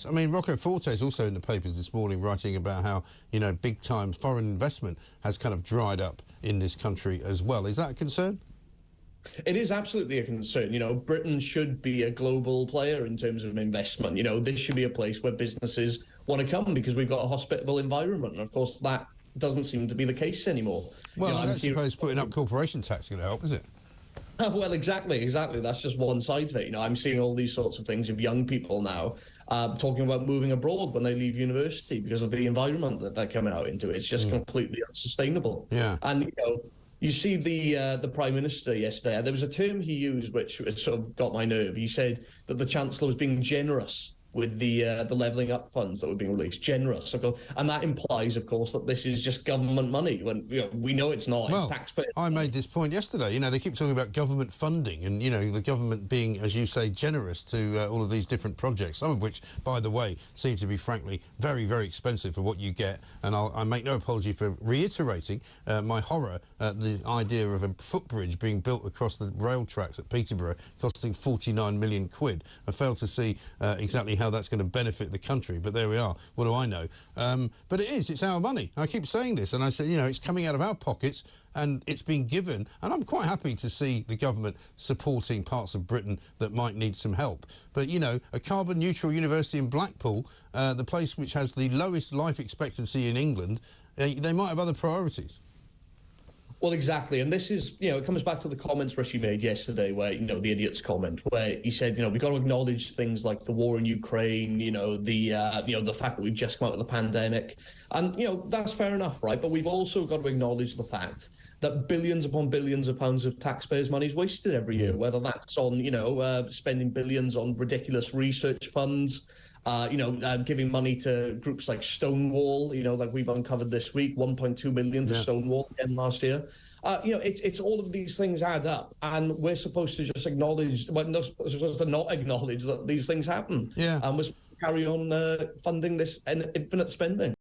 I mean, Rocco Forte is also in the papers this morning writing about how, you know, big-time foreign investment has kind of dried up in this country as well. Is that a concern? It is absolutely a concern. You know, Britain should be a global player in terms of investment. You know, this should be a place where businesses want to come because we've got a hospitable environment. And of course, that doesn't seem to be the case anymore. Well, you know, I don't suppose putting up corporation tax is going to help, is it? Well, exactly. That's just one side of it. You know, I'm seeing all these sorts of things of young people now talking about moving abroad when they leave university because of the environment that they're coming out into. It's just completely unsustainable. Yeah. And, you know, you see the Prime Minister yesterday, there was a term he used which sort of got my nerve. He said that the Chancellor was being generous with the levelling up funds that were being released. Generous. And that implies, of course, that this is just government money, when we know it's not. Well, it's taxpayers. I made this point yesterday. You know, they keep talking about government funding and, you know, the government being, as you say, generous to all of these different projects, some of which, by the way, seem to be, frankly, very, very expensive for what you get. And I make no apology for reiterating my horror at the idea of a footbridge being built across the rail tracks at Peterborough costing 49 million quid. I fail to see exactly how that's going to benefit the country, but there we are. What do I know? But it's our money. I keep saying this, and I say, you know, it's coming out of our pockets and it's being given, and I'm quite happy to see the government supporting parts of Britain that might need some help. But, you know, a carbon-neutral university in Blackpool, the place which has the lowest life expectancy in England, they might have other priorities. Well, exactly. And this is, you know, it comes back to the comments Rishi made yesterday where, you know, the idiot's comment, where he said, you know, we've got to acknowledge things like the war in Ukraine, you know, the fact that we've just come out of the pandemic. And, you know, that's fair enough, right? But we've also got to acknowledge the fact that billions upon billions of pounds of taxpayers' money is wasted every year, whether that's on, you know, spending billions on ridiculous research funds, giving money to groups like Stonewall, you know, like we've uncovered this week, 1.2 million to Stonewall again last year. You know, it's all of these things add up, and we're supposed to just acknowledge, well, we're supposed to not acknowledge that these things happen. Yeah. And we're supposed to carry on funding this infinite spending.